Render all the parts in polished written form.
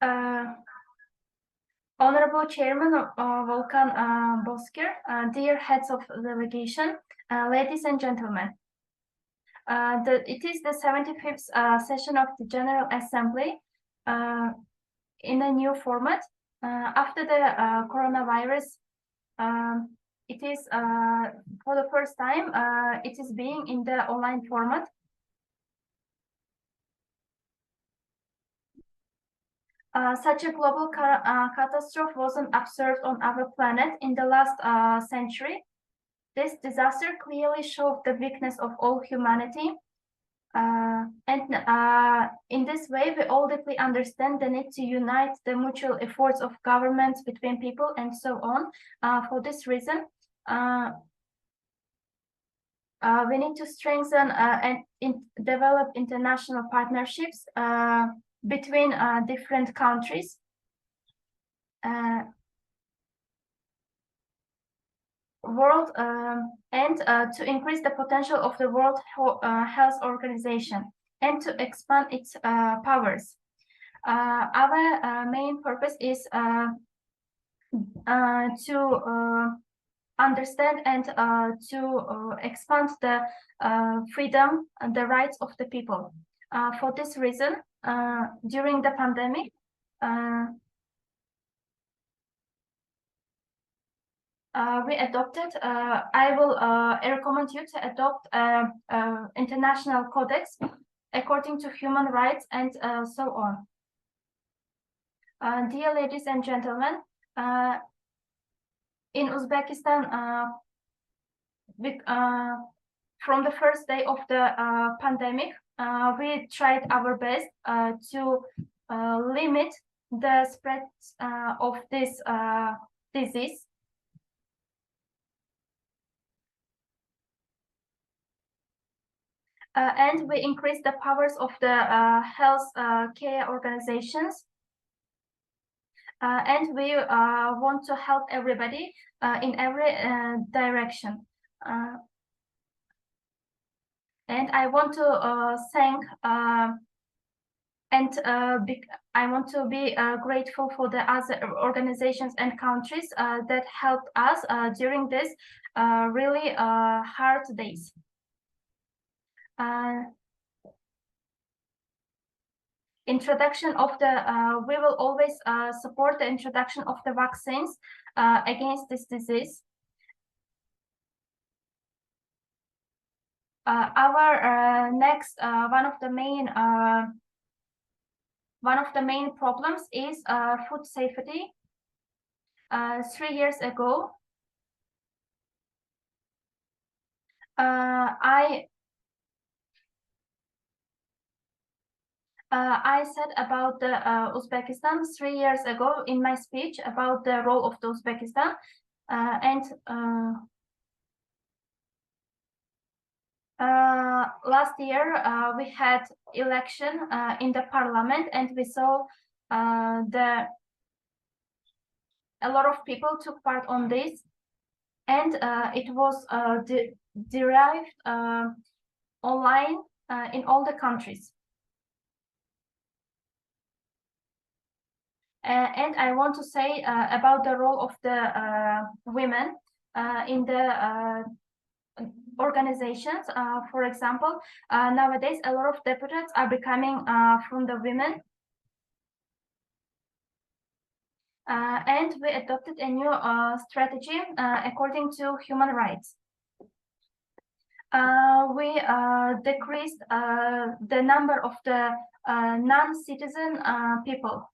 Uh, Honorable Chairman Volkan Bozkır, dear heads of delegation, ladies and gentlemen. It is the 75th session of the General Assembly in a new format. After the coronavirus, it is for the first time, it is being in the online format. Such a global catastrophe wasn't observed on our planet in the last century. This disaster clearly showed the weakness of all humanity. In this way, we all deeply understand the need to unite the mutual efforts of governments between people and so on. For this reason, we need to strengthen and develop international partnerships between different countries. World and to increase the potential of the World Health Organization and to expand its powers. Our main purpose is to understand and to expand the freedom and the rights of the people. For this reason, during the pandemic, we adopted, I will recommend you to adopt international codex according to human rights and so on. Dear ladies and gentlemen, in Uzbekistan, from the first day of the pandemic, we tried our best to limit the spread of this disease. And we increased the powers of the health care organizations. And we want to help everybody in every direction. And I want to thank I want to be grateful for the other organizations and countries that helped us during this really hard days. Introduction of the we will always support the introduction of the vaccines against this disease. Our next one of the main problems is food safety. 3 years ago, I said about the Uzbekistan 3 years ago in my speech about the role of the Uzbekistan, and last year we had election in the parliament, and we saw a lot of people took part on this, and it was derived online in all the countries. And I want to say about the role of the women in the organizations. For example, nowadays a lot of deputies are becoming from the women. And we adopted a new strategy according to human rights. We decreased the number of the non-citizen people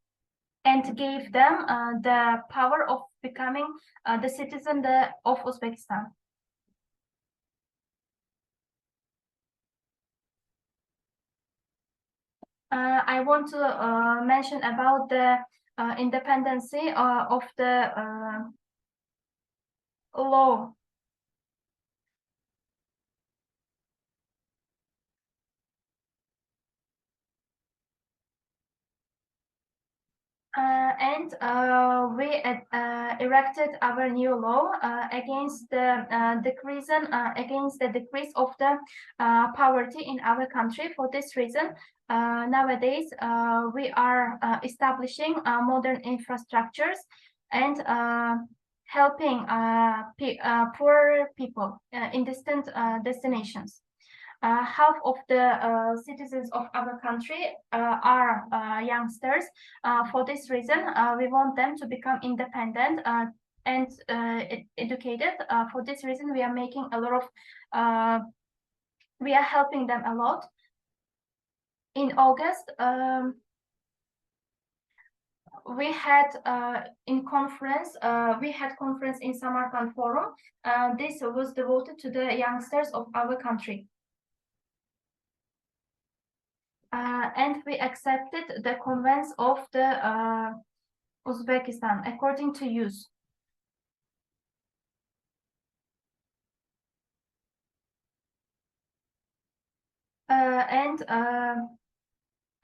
and gave them the power of becoming the citizen of Uzbekistan. I want to mention about the independency of the law. And we erected our new law against the decrease of the poverty in our country. For this reason, nowadays we are establishing modern infrastructures and helping poor people in distant destinations. Half of the citizens of our country are youngsters. For this reason, we want them to become independent and educated. For this reason, we are making a lot of, we are helping them a lot. In August, we had conference in Samarkand Forum. This was devoted to the youngsters of our country. And we accepted the convents of the Uzbekistan according to use. And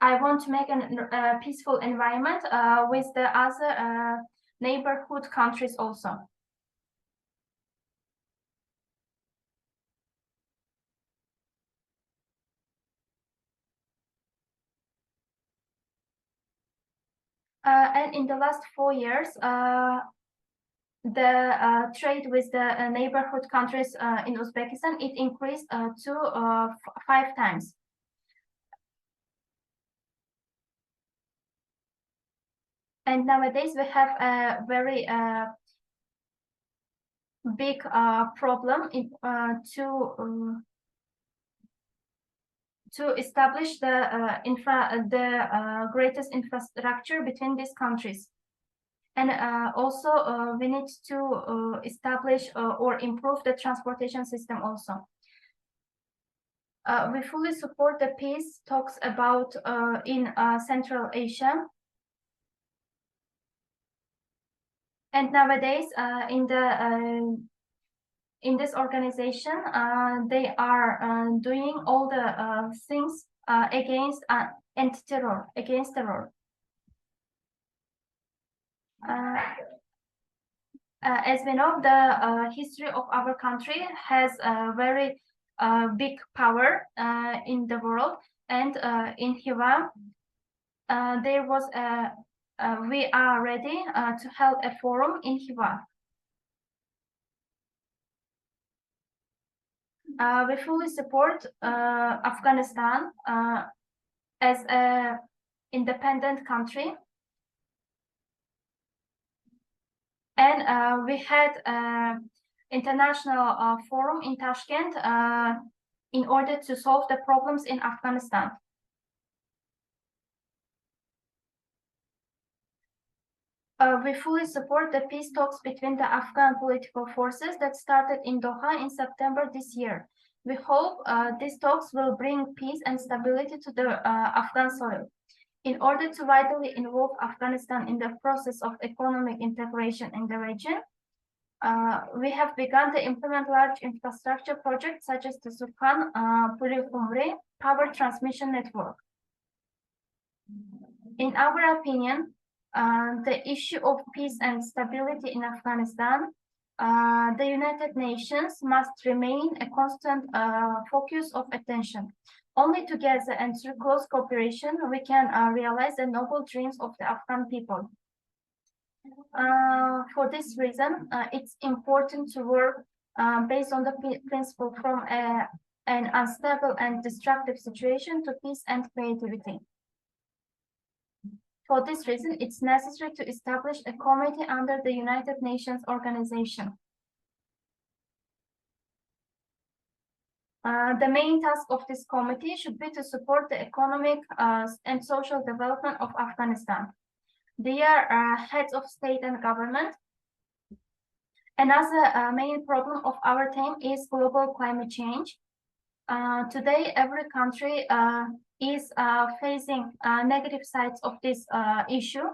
I want to make a peaceful environment with the other neighborhood countries also. And in the last 4 years, the trade with the neighborhood countries in Uzbekistan, it increased to 5 times. And nowadays we have a very big problem in, to establish the greatest infrastructure between these countries. And also we need to establish or improve the transportation system also. We fully support the peace talks about in Central Asia. And nowadays in this organization, they are doing all the things against anti-terror, against terror. As we know, the history of our country has a very big power in the world, and in Hiva, there was we are ready to hold a forum in Hiva. We fully support Afghanistan as an independent country. And we had an international forum in Tashkent in order to solve the problems in Afghanistan. We fully support the peace talks between the Afghan political forces that started in Doha in September this year. We hope these talks will bring peace and stability to the Afghan soil. In order to vitally involve Afghanistan in the process of economic integration in the region, we have begun to implement large infrastructure projects such as the Surkhan Puli-Kumri power transmission network. In our opinion, the issue of peace and stability in Afghanistan, the United Nations must remain a constant focus of attention. Only together and through close cooperation, we can realize the noble dreams of the Afghan people. For this reason, it's important to work based on the principle from an unstable and destructive situation to peace and creativity. For this reason, it's necessary to establish a committee under the United Nations organization. The main task of this committee should be to support the economic and social development of Afghanistan. They are heads of state and government. Another main problem of our time is global climate change. Today, every country is facing negative sides of this issue.